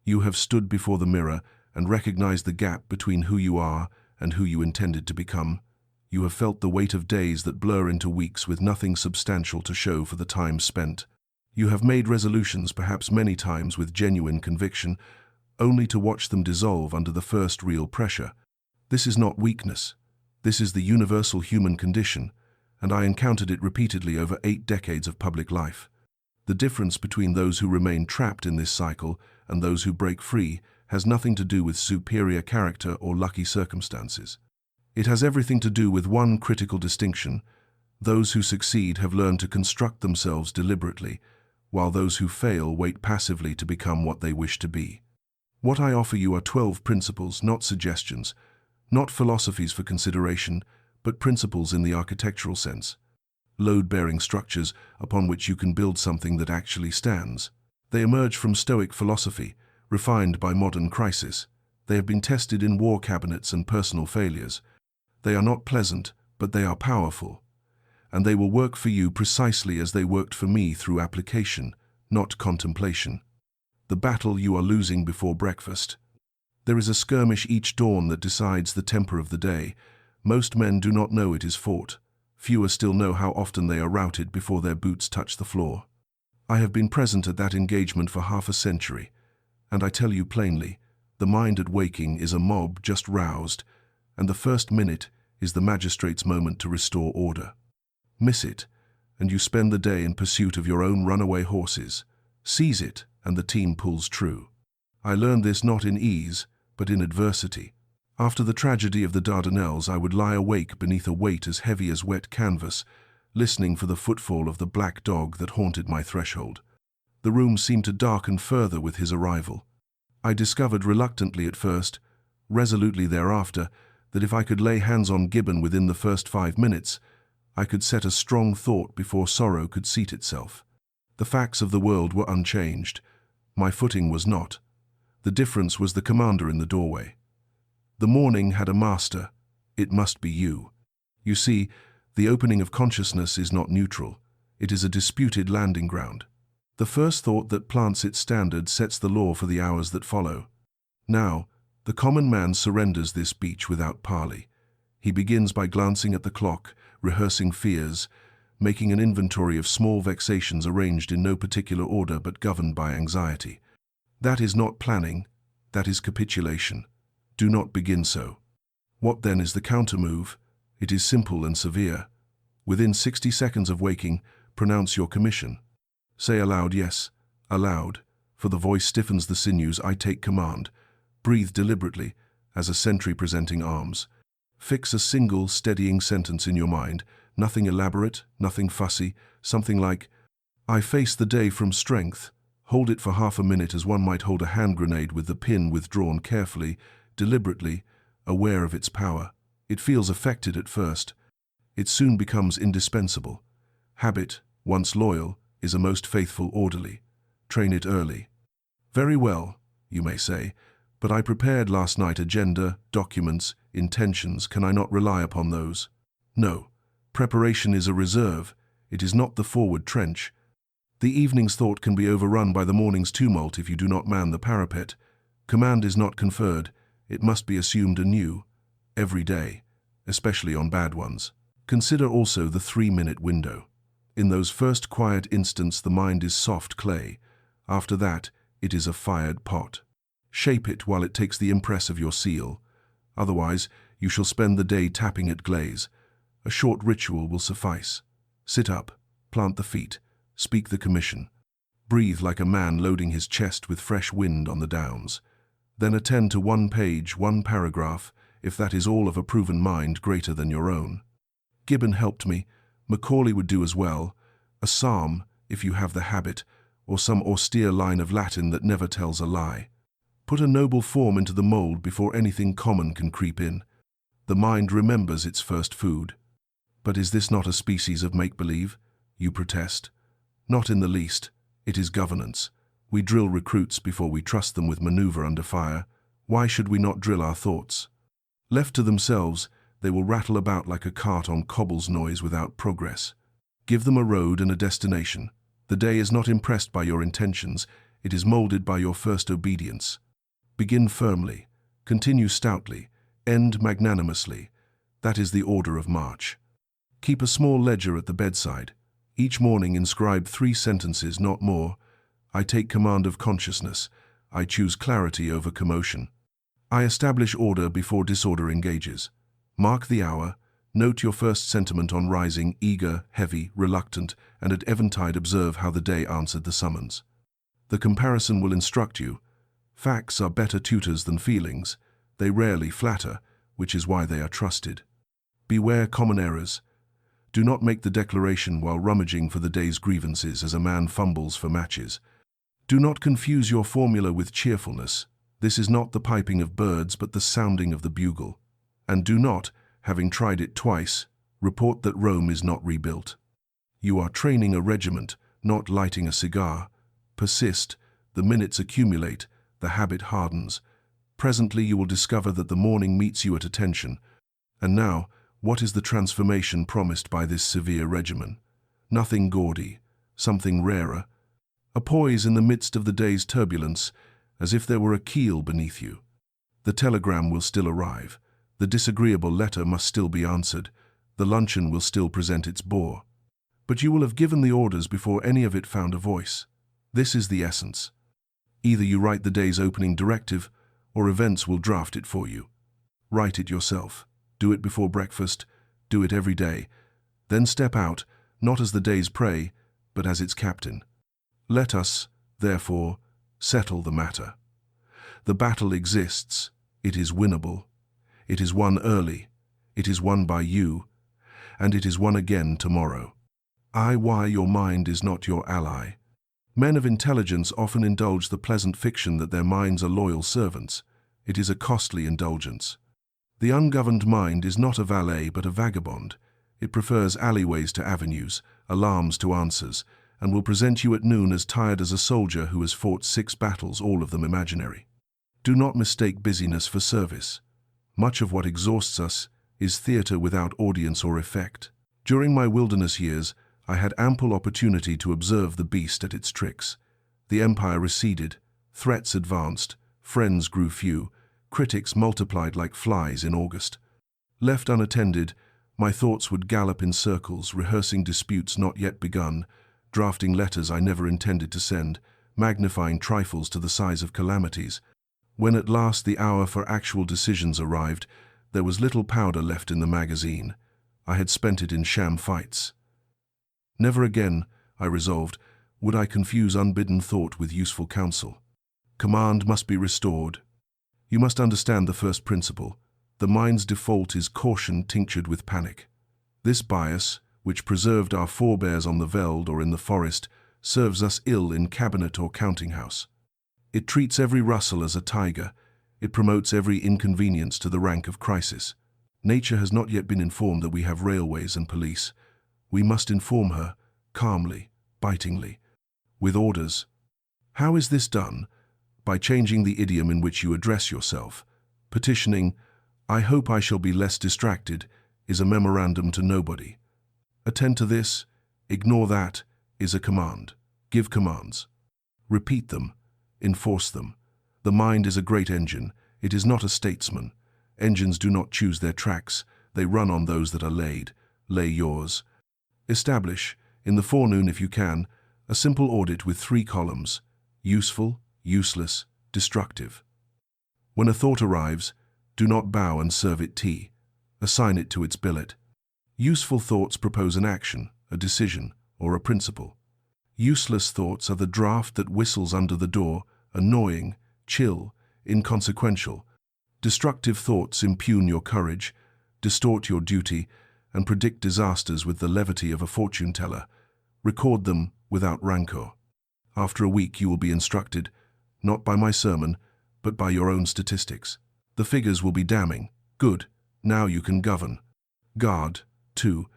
You have stood before the mirror and recognized the gap between who you are and who you intended to become. You have felt the weight of days that blur into weeks with nothing substantial to show for the time spent. You have made resolutions, perhaps many times with genuine conviction, only to watch them dissolve under the first real pressure. This is not weakness. This is the universal human condition, and I encountered it repeatedly over 8 decades of public life. The difference between those who remain trapped in this cycle and those who break free has nothing to do with superior character or lucky circumstances. It has everything to do with one critical distinction. Those who succeed have learned to construct themselves deliberately, while those who fail wait passively to become what they wish to be. What I offer you are 12 principles, not suggestions, not philosophies for consideration, but principles in the architectural sense. Load-bearing structures upon which you can build something that actually stands. They emerge from Stoic philosophy, refined by modern crisis. They have been tested in war cabinets and personal failures. They are not pleasant, but they are powerful. And they will work for you precisely as they worked for me through application, not contemplation. The battle you are losing before breakfast. There is a skirmish each dawn that decides the temper of the day. Most men do not know it is fought. Fewer still know how often they are routed before their boots touch the floor. I have been present at that engagement for half a century, and I tell you plainly, the mind at waking is a mob just roused, and the first minute is the magistrate's moment to restore order. Miss it, and you spend the day in pursuit of your own runaway horses. Seize it, and the team pulls true. I learned this not in ease, but in adversity. After the tragedy of the Dardanelles, I would lie awake beneath a weight as heavy as wet canvas, listening for the footfall of the black dog that haunted my threshold. The room seemed to darken further with his arrival. I discovered reluctantly at first, resolutely thereafter, that if I could lay hands on Gibbon within the first 5 minutes, I could set a strong thought before sorrow could seat itself. The facts of the world were unchanged. My footing was not. The difference was the commander in the doorway. The morning had a master. It must be you. You see, the opening of consciousness is not neutral. It is a disputed landing ground. The first thought that plants its standard sets the law for the hours that follow. Now, the common man surrenders this beach without parley. He begins by glancing at the clock, rehearsing fears, making an inventory of small vexations arranged in no particular order but governed by anxiety. That is not planning, that is capitulation. Do not begin so. What then is the counter-move? It is simple and severe. Within 60 seconds of waking, pronounce your commission. Say aloud, yes, aloud, for the voice stiffens the sinews. I take command. Breathe deliberately, as a sentry presenting arms. Fix a single, steadying sentence in your mind, nothing elaborate, nothing fussy, something like, I face the day from strength. Hold it for half a minute as one might hold a hand grenade with the pin withdrawn carefully, deliberately, aware of its power. It feels affected at first. It soon becomes indispensable. Habit, once loyal, is a most faithful orderly. Train it early. Very well, you may say, but I prepared last night agenda, documents, intentions. Can I not rely upon those? No. Preparation is a reserve. It is not the forward trench. The evening's thought can be overrun by the morning's tumult if you do not man the parapet. Command is not conferred. It must be assumed anew, every day, especially on bad ones. Consider also the 3-minute window. In those first quiet instants the mind is soft clay. After that, it is a fired pot. Shape it while it takes the impress of your seal. Otherwise, you shall spend the day tapping at glaze. A short ritual will suffice. Sit up, plant the feet, speak the commission. Breathe like a man loading his chest with fresh wind on the downs. Then attend to 1 page, 1 paragraph, if that is all of a proven mind greater than your own. Gibbon helped me. Macaulay would do as well. A psalm, if you have the habit, or some austere line of Latin that never tells a lie. Put a noble form into the mold before anything common can creep in. The mind remembers its first food. But is this not a species of make-believe? You protest. Not in the least. It is governance. We drill recruits before we trust them with maneuver under fire. Why should we not drill our thoughts? Left to themselves, they will rattle about like a cart on cobbles noise without progress. Give them a road and a destination. The day is not impressed by your intentions, It is molded by your first obedience. Begin firmly, continue stoutly, end magnanimously. That is the order of march. Keep a small ledger at the bedside. Each morning inscribe 3 sentences, not more. I take command of consciousness. I choose clarity over commotion. I establish order before disorder engages. Mark the hour. Note your first sentiment on rising, eager, heavy, reluctant, and at eventide observe how the day answered the summons. The comparison will instruct you. Facts are better tutors than feelings. They rarely flatter, which is why they are trusted. Beware common errors. Do not make the declaration while rummaging for the day's grievances as a man fumbles for matches. Do not confuse your formula with cheerfulness. This is not the piping of birds, but the sounding of the bugle. And do not, having tried it twice, report that Rome is not rebuilt. You are training a regiment, not lighting a cigar. Persist, the minutes accumulate, the habit hardens. Presently you will discover that the morning meets you at attention. And now, what is the transformation promised by this severe regimen? Nothing gaudy, something rarer. A poise in the midst of the day's turbulence, as if there were a keel beneath you. The telegram will still arrive. The disagreeable letter must still be answered. The luncheon will still present its bore. But you will have given the orders before any of it found a voice. This is the essence. Either you write the day's opening directive, or events will draft it for you. Write it yourself. Do it before breakfast. Do it every day. Then step out, not as the day's prey, but as its captain. Let us, therefore, settle the matter. The battle exists. It is winnable. It is won early. It is won by you. And it is won again tomorrow. Why your mind is not your ally. Men of intelligence often indulge the pleasant fiction that their minds are loyal servants. It is a costly indulgence. The ungoverned mind is not a valet but a vagabond. It prefers alleyways to avenues, alarms to answers, and will present you at noon as tired as a soldier who has fought 6 battles, all of them imaginary. Do not mistake busyness for service. Much of what exhausts us is theatre without audience or effect. During my wilderness years, I had ample opportunity to observe the beast at its tricks. The empire receded, threats advanced, friends grew few, critics multiplied like flies in August. Left unattended, my thoughts would gallop in circles, rehearsing disputes not yet begun, drafting letters I never intended to send, magnifying trifles to the size of calamities. When at last the hour for actual decisions arrived, there was little powder left in the magazine. I had spent it in sham fights. Never again, I resolved, would I confuse unbidden thought with useful counsel. Command must be restored. You must understand the first principle. The mind's default is caution tinctured with panic. This bias, which preserved our forebears on the veld or in the forest, serves us ill in cabinet or counting-house. It treats every rustle as a tiger. It promotes every inconvenience to the rank of crisis. Nature has not yet been informed that we have railways and police. We must inform her, calmly, bitingly, with orders. How is this done? By changing the idiom in which you address yourself. Petitioning, "I hope I shall be less distracted," is a memorandum to nobody. Attend to this, ignore that, is a command. Give commands. Repeat them. Enforce them. The mind is a great engine. It is not a statesman. Engines do not choose their tracks. They run on those that are laid. Lay yours. Establish, in the forenoon if you can, a simple audit with 3 columns: useful, useless, destructive. When a thought arrives, do not bow and serve it tea. Assign it to its billet. Useful thoughts propose an action, a decision, or a principle. Useless thoughts are the draft that whistles under the door, annoying, chill, inconsequential. Destructive thoughts impugn your courage, distort your duty, and predict disasters with the levity of a fortune-teller. Record them without rancor. After a week you will be instructed, not by my sermon, but by your own statistics. The figures will be damning. Good, now you can govern. Guard, too,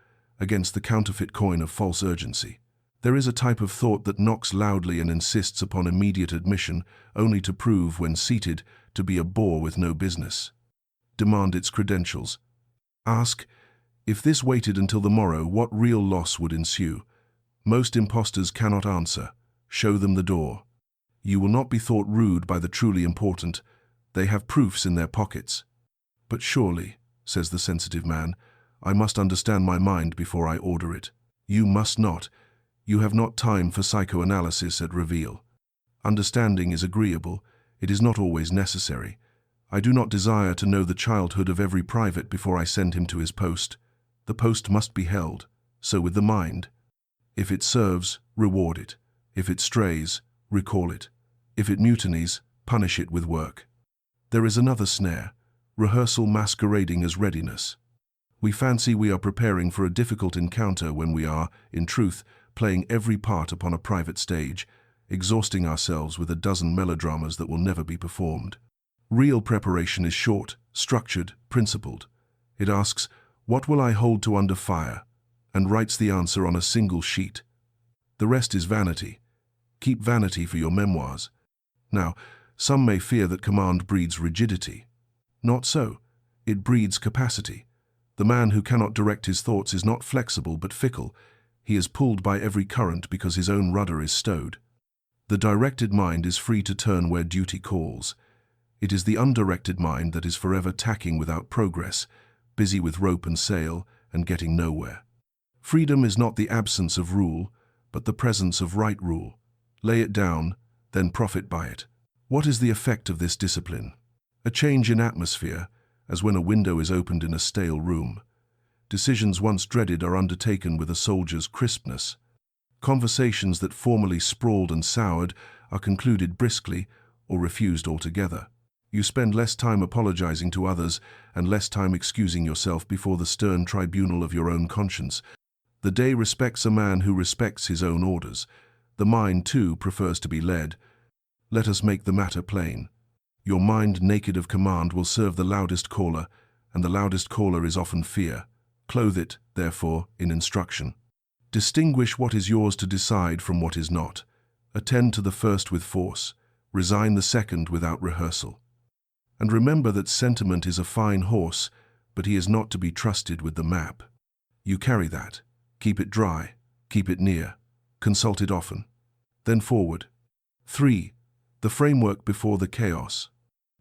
against the counterfeit coin of false urgency. There is a type of thought that knocks loudly and insists upon immediate admission, only to prove, when seated, to be a bore with no business. Demand its credentials. Ask, if this waited until the morrow, what real loss would ensue? Most impostors cannot answer. Show them the door. You will not be thought rude by the truly important. They have proofs in their pockets. But surely, says the sensitive man, I must understand my mind before I order it. You must not. You have not time for psychoanalysis at reveal. Understanding is agreeable. It is not always necessary. I do not desire to know the childhood of every private before I send him to his post. The post must be held. So with the mind. If it serves, reward it. If it strays, recall it. If it mutinies, punish it with work. There is another snare, rehearsal masquerading as readiness. We fancy we are preparing for a difficult encounter when we are, in truth, playing every part upon a private stage, exhausting ourselves with a dozen melodramas that will never be performed. Real preparation is short, structured, principled. It asks, "What will I hold to under fire?" and writes the answer on a single sheet. The rest is vanity. Keep vanity for your memoirs. Now, some may fear that command breeds rigidity. Not so. It breeds capacity. The man who cannot direct his thoughts is not flexible but fickle. He is pulled by every current because his own rudder is stowed. The directed mind is free to turn where duty calls. It is the undirected mind that is forever tacking without progress, busy with rope and sail and getting nowhere. Freedom is not the absence of rule, but the presence of right rule. Lay it down, then profit by it. What is the effect of this discipline? A change in atmosphere, as when a window is opened in a stale room. Decisions once dreaded are undertaken with a soldier's crispness. Conversations that formerly sprawled and soured are concluded briskly or refused altogether. You spend less time apologizing to others and less time excusing yourself before the stern tribunal of your own conscience. The day respects a man who respects his own orders. The mind, too, prefers to be led. Let us make the matter plain. Your mind naked of command will serve the loudest caller, and the loudest caller is often fear. Clothe it, therefore, in instruction. Distinguish what is yours to decide from what is not. Attend to the first with force. Resign the second without rehearsal. And remember that sentiment is a fine horse, but he is not to be trusted with the map. You carry that. Keep it dry. Keep it near. Consult it often. Then forward. 3. The framework before the chaos.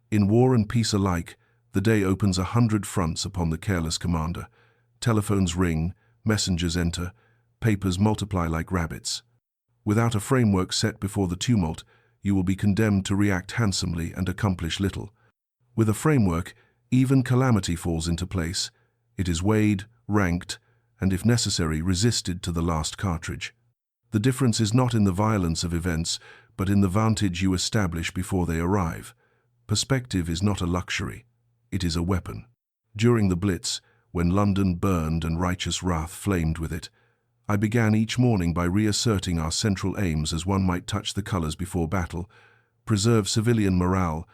In war and peace alike, the day opens 100 fronts upon the careless commander. Telephones ring, messengers enter, papers multiply like rabbits. Without a framework set before the tumult, you will be condemned to react handsomely and accomplish little. With a framework, even calamity falls into place. It is weighed, ranked, and if necessary, resisted to the last cartridge. The difference is not in the violence of events, but in the vantage you establish before they arrive. Perspective is not a luxury. It is a weapon. During the Blitz, when London burned and righteous wrath flamed with it, I began each morning by reasserting our central aims as one might touch the colors before battle, preserve civilian morale,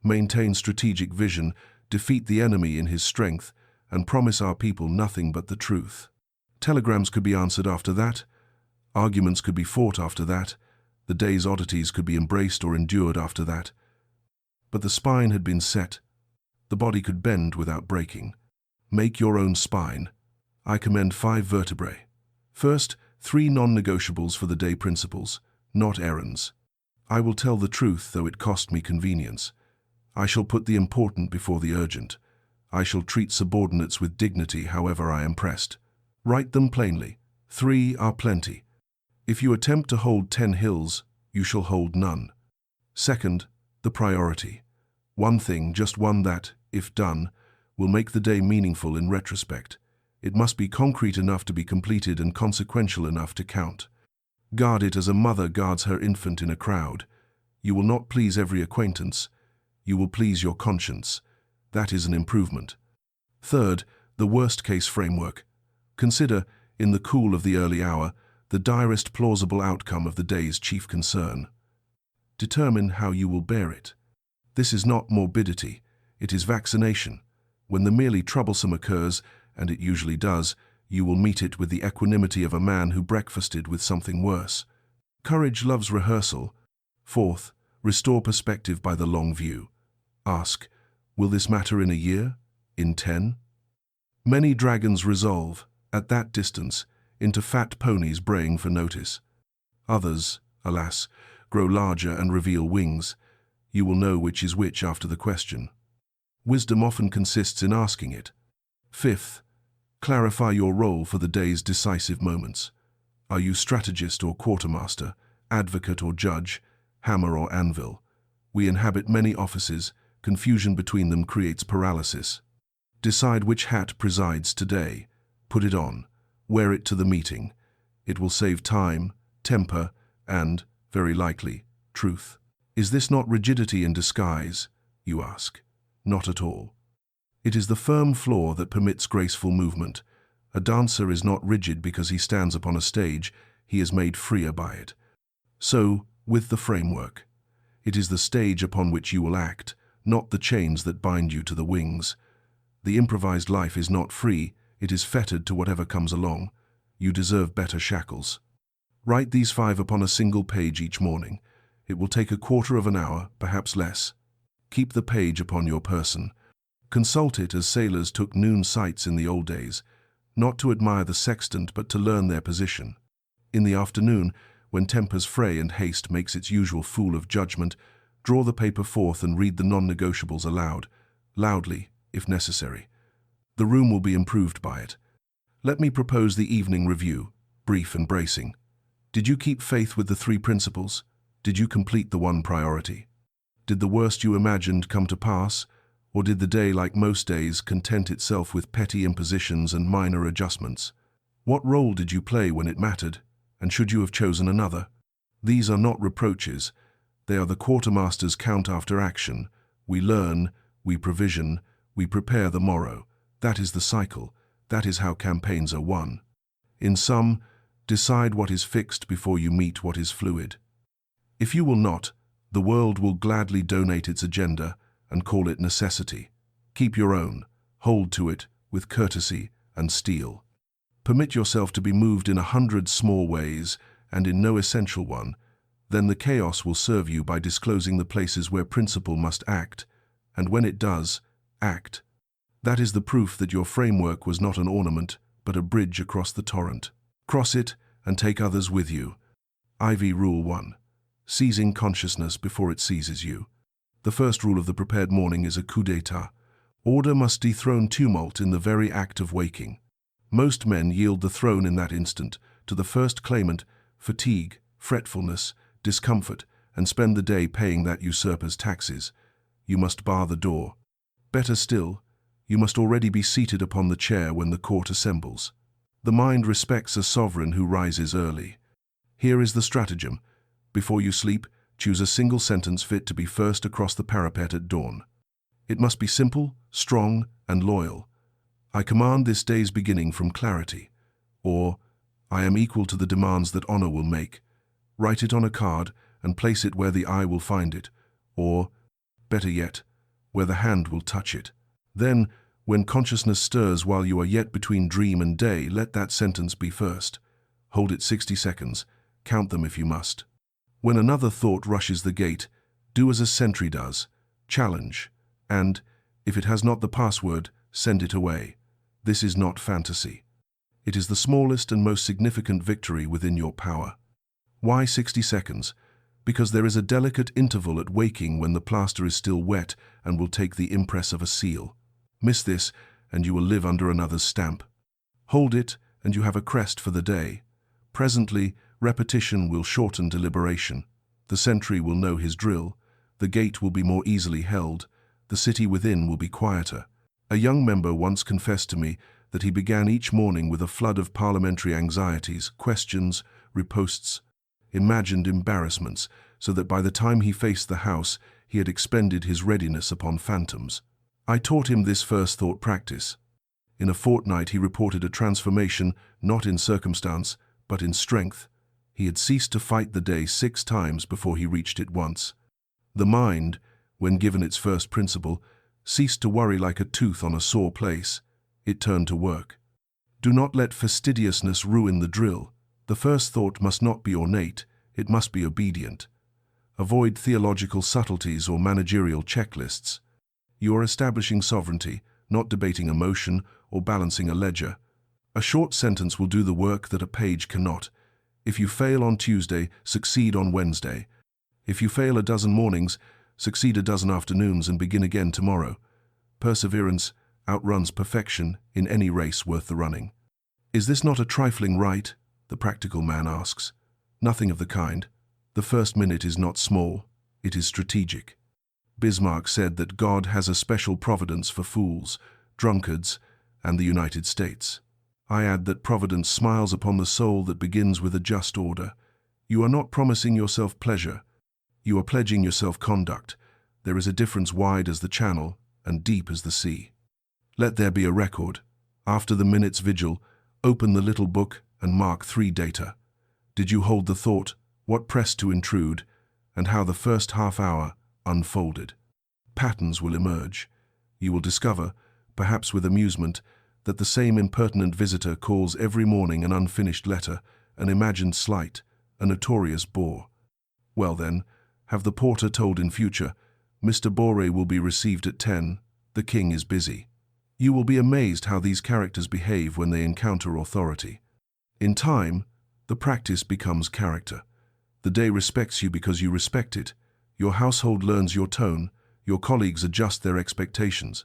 maintain strategic vision, defeat the enemy in his strength, and promise our people nothing but the truth. Telegrams could be answered after that. Arguments could be fought after that. The day's oddities could be embraced or endured after that. But the spine had been set. The body could bend without breaking. Make your own spine. I commend 5 vertebrae. First, 3 non-negotiables for the day principles, not errands. I will tell the truth, though it cost me convenience. I shall put the important before the urgent. I shall treat subordinates with dignity, however I am pressed. Write them plainly. 3 are plenty. If you attempt to hold 10 hills, you shall hold none. Second, the priority. One thing, just one that, if done, will make the day meaningful in retrospect. It must be concrete enough to be completed and consequential enough to count. Guard it as a mother guards her infant in a crowd. You will not please every acquaintance. You will please your conscience. That is an improvement. Third, the worst-case framework. Consider, in the cool of the early hour, the direst plausible outcome of the day's chief concern. Determine how you will bear it. This is not morbidity, it is vaccination. When the merely troublesome occurs, and it usually does, you will meet it with the equanimity of a man who breakfasted with something worse. Courage loves rehearsal. Fourth, restore perspective by the long view. Ask, will this matter in a year? In 10? Many dragons resolve, at that distance, into fat ponies braying for notice. Others, alas, grow larger and reveal wings. You will know which is which after the question. Wisdom often consists in asking it. Fifth, clarify your role for the day's decisive moments. Are you strategist or quartermaster, advocate or judge, hammer or anvil? We inhabit many offices. Confusion between them creates paralysis. Decide which hat presides today. Put it on. Wear it to the meeting. It will save time, temper, and, very likely, truth. Is this not rigidity in disguise, you ask? Not at all. It is the firm floor that permits graceful movement. A dancer is not rigid because he stands upon a stage, he is made freer by it. So, with the framework. It is the stage upon which you will act, not the chains that bind you to the wings. The improvised life is not free, it is fettered to whatever comes along. You deserve better shackles. Write these 5 upon a single page each morning. It will take a quarter of an hour, perhaps less. Keep the page upon your person. Consult it as sailors took noon sights in the old days, not to admire the sextant but to learn their position. In the afternoon, when tempers fray and haste makes its usual fool of judgment, draw the paper forth and read the non-negotiables aloud, loudly, if necessary. The room will be improved by it. Let me propose the evening review, brief and bracing. Did you keep faith with the 3 principles? Did you complete the 1 priority? Did the worst you imagined come to pass? Or did the day, like most days, content itself with petty impositions and minor adjustments? What role did you play when it mattered, and should you have chosen another? These are not reproaches. They are the quartermaster's count after action. We learn, we provision, we prepare the morrow. That is the cycle. That is how campaigns are won. In sum, decide what is fixed before you meet what is fluid. If you will not, the world will gladly donate its agenda and call it necessity. Keep your own. Hold to it with courtesy and steel. Permit yourself to be moved in 100 small ways and in no essential one. Then the chaos will serve you by disclosing the places where principle must act, and when it does, act. That is the proof that your framework was not an ornament, but a bridge across the torrent. Cross it and take others with you. IV Rule 1. Seizing consciousness before it seizes you. The first rule of the prepared morning is a coup d'etat. Order must dethrone tumult in the very act of waking. Most men yield the throne in that instant to the first claimant, fatigue, fretfulness, discomfort, and spend the day paying that usurper's taxes. You must bar the door. Better still, you must already be seated upon the chair when the court assembles. The mind respects a sovereign who rises early. Here is the stratagem. Before you sleep, choose a single sentence fit to be first across the parapet at dawn. It must be simple, strong, and loyal. I command this day's beginning from clarity. Or, I am equal to the demands that honor will make. Write it on a card and place it where the eye will find it. Or, better yet, where the hand will touch it. Then, when consciousness stirs while you are yet between dream and day, let that sentence be first. Hold it 60 seconds. Count them if you must. When another thought rushes the gate, do as a sentry does. Challenge. And, if it has not the password, send it away. This is not fantasy. It is the smallest and most significant victory within your power. Why 60 seconds? Because there is a delicate interval at waking when the plaster is still wet and will take the impress of a seal. Miss this, and you will live under another's stamp. Hold it, and you have a crest for the day. Presently, repetition will shorten deliberation. The sentry will know his drill. The gate will be more easily held. The city within will be quieter. A young member once confessed to me that he began each morning with a flood of parliamentary anxieties, questions, ripostes, imagined embarrassments, so that by the time he faced the House, he had expended his readiness upon phantoms. I taught him this first thought practice. In a fortnight he reported a transformation, not in circumstance, but in strength. He had ceased to fight the day 6 times before he reached it once. The mind, when given its first principle, ceased to worry like a tooth on a sore place. It turned to work. Do not let fastidiousness ruin the drill. The first thought must not be ornate, it must be obedient. Avoid theological subtleties or managerial checklists. You are establishing sovereignty, not debating emotion or balancing a ledger. A short sentence will do the work that a page cannot. If you fail on Tuesday, succeed on Wednesday. If you fail a dozen mornings, succeed a dozen afternoons and begin again tomorrow. Perseverance outruns perfection in any race worth the running. Is this not a trifling right? The practical man asks. Nothing of the kind. The first minute is not small, it is strategic. Bismarck said that God has a special providence for fools, drunkards, and the United States. I add that providence smiles upon the soul that begins with a just order. You are not promising yourself pleasure. You are pledging yourself conduct. There is a difference wide as the channel and deep as the sea. Let there be a record. After the minute's vigil, open the little book and mark 3 data. Did you hold the thought, what pressed to intrude, and how the first half hour unfolded? Patterns will emerge. You will discover, perhaps with amusement, that the same impertinent visitor calls every morning an unfinished letter, an imagined slight, a notorious bore. Well then, have the porter told in future, Mr. Bore will be received at 10, the king is busy. You will be amazed how these characters behave when they encounter authority. In time, the practice becomes character. The day respects you because you respect it. Your household learns your tone. Your colleagues adjust their expectations.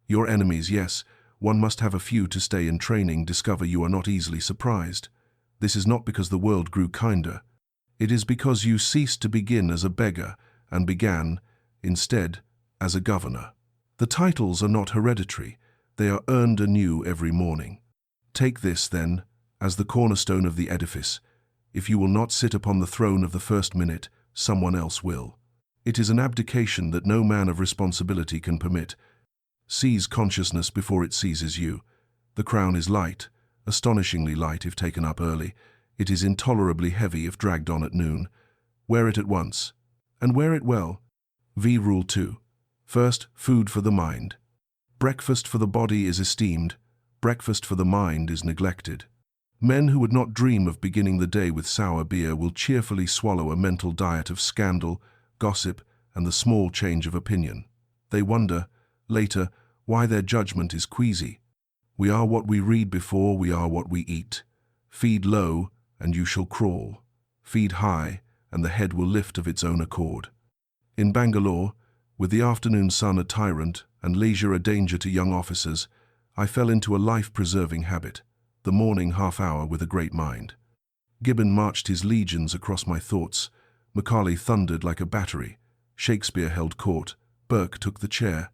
Your enemies, yes, one must have a few to stay in training, discover you are not easily surprised. This is not because the world grew kinder. It is because you ceased to begin as a beggar and began, instead, as a governor. The titles are not hereditary. They are earned anew every morning. Take this, then, as the cornerstone of the edifice. If you will not sit upon the throne of the first minute, someone else will. It is an abdication that no man of responsibility can permit. Seize consciousness before it seizes you. The crown is light, astonishingly light if taken up early. It is intolerably heavy if dragged on at noon. Wear it at once, and wear it well. Rule 2. First, food for the mind. Breakfast for the body is esteemed, breakfast for the mind is neglected. Men who would not dream of beginning the day with sour beer will cheerfully swallow a mental diet of scandal, gossip, and the small change of opinion. They wonder, later, why their judgment is queasy. We are what we read before we are what we eat. Feed low, and you shall crawl. Feed high, and the head will lift of its own accord. In Bangalore, with the afternoon sun a tyrant and leisure a danger to young officers, I fell into a life-preserving habit, the morning half-hour with a great mind. Gibbon marched his legions across my thoughts, Macaulay thundered like a battery, Shakespeare held court, Burke took the chair,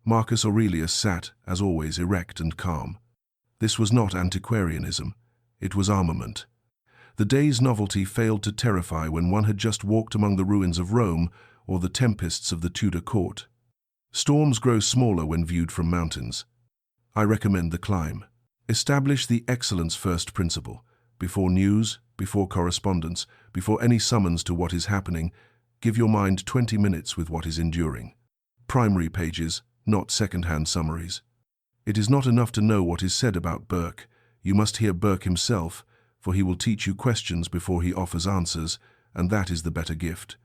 Marcus Aurelius sat, as always, erect and calm. This was not antiquarianism, it was armament. The day's novelty failed to terrify when one had just walked among the ruins of Rome or the tempests of the Tudor court. Storms grow smaller when viewed from mountains. I recommend the climb. Establish the excellence first principle. Before news, before correspondence, before any summons to what is happening, give your mind 20 minutes with what is enduring. Primary pages, not second-hand summaries. It is not enough to know what is said about Burke. You must hear Burke himself, for he will teach you questions before he offers answers, and that is the better gift.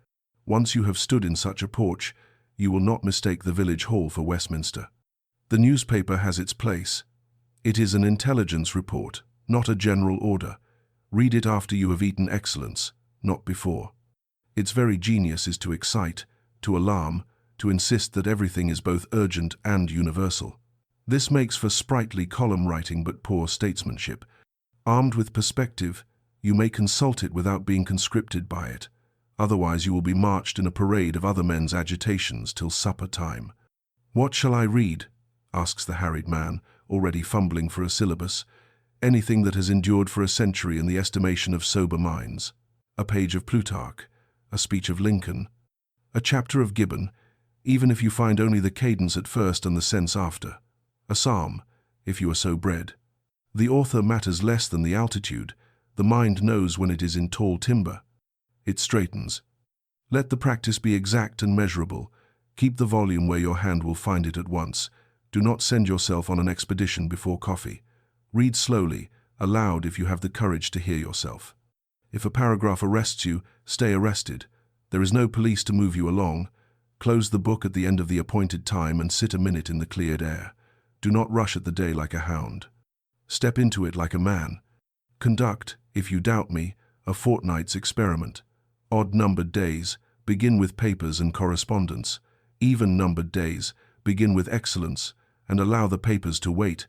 Once you have stood in such a porch, you will not mistake the village hall for Westminster. The newspaper has its place. It is an intelligence report, not a general order. Read it after you have eaten excellence, not before. Its very genius is to excite, to alarm, to insist that everything is both urgent and universal. This makes for sprightly column writing but poor statesmanship. Armed with perspective, you may consult it without being conscripted by it. Otherwise you will be marched in a parade of other men's agitations till supper time. What shall I read? Asks the harried man, already fumbling for a syllabus. Anything that has endured for a century in the estimation of sober minds. A page of Plutarch, a speech of Lincoln, a chapter of Gibbon, even if you find only the cadence at first and the sense after. A psalm, if you are so bred. The author matters less than the altitude. The mind knows when it is in tall timber. It straightens. Let the practice be exact and measurable. Keep the volume where your hand will find it at once. Do not send yourself on an expedition before coffee. Read slowly, aloud if you have the courage to hear yourself. If a paragraph arrests you, stay arrested. There is no police to move you along. Close the book at the end of the appointed time and sit a minute in the cleared air. Do not rush at the day like a hound. Step into it like a man. Conduct, if you doubt me, a fortnight's experiment. Odd-numbered days, begin with papers and correspondence. Even-numbered days, begin with excellence, and allow the papers to wait.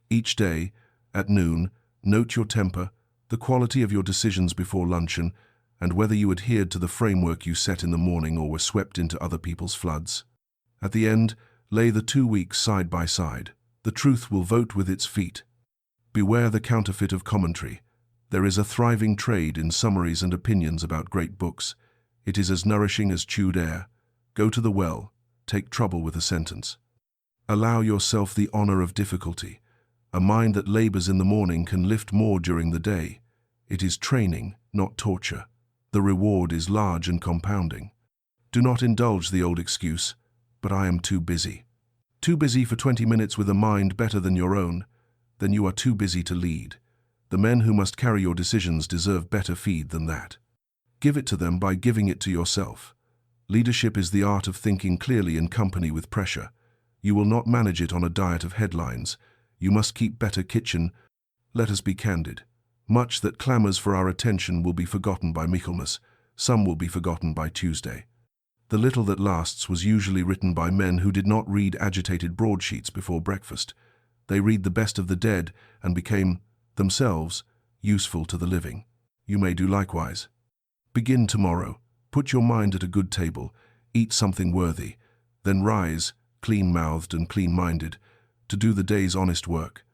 Each day, at noon, note your temper, the quality of your decisions before luncheon, and whether you adhered to the framework you set in the morning or were swept into other people's floods. At the end, lay the 2 weeks side by side. The truth will vote with its feet. Beware the counterfeit of commentary. There is a thriving trade in summaries and opinions about great books. It is as nourishing as chewed air. Go to the well. Take trouble with a sentence. Allow yourself the honor of difficulty. A mind that labors in the morning can lift more during the day. It is training, not torture. The reward is large and compounding. Do not indulge the old excuse, but I am too busy. Too busy for 20 minutes with a mind better than your own? Then you are too busy to lead. The men who must carry your decisions deserve better feed than that. Give it to them by giving it to yourself. Leadership is the art of thinking clearly in company with pressure. You will not manage it on a diet of headlines. You must keep better kitchen. Let us be candid. Much that clamors for our attention will be forgotten by Michaelmas. Some will be forgotten by Tuesday. The little that lasts was usually written by men who did not read agitated broadsheets before breakfast. They read the best of the dead and became, themselves, useful to the living. You may do likewise. Begin tomorrow. Put your mind at a good table. Eat something worthy. Then rise, clean-mouthed and clean-minded, to do the day's honest work.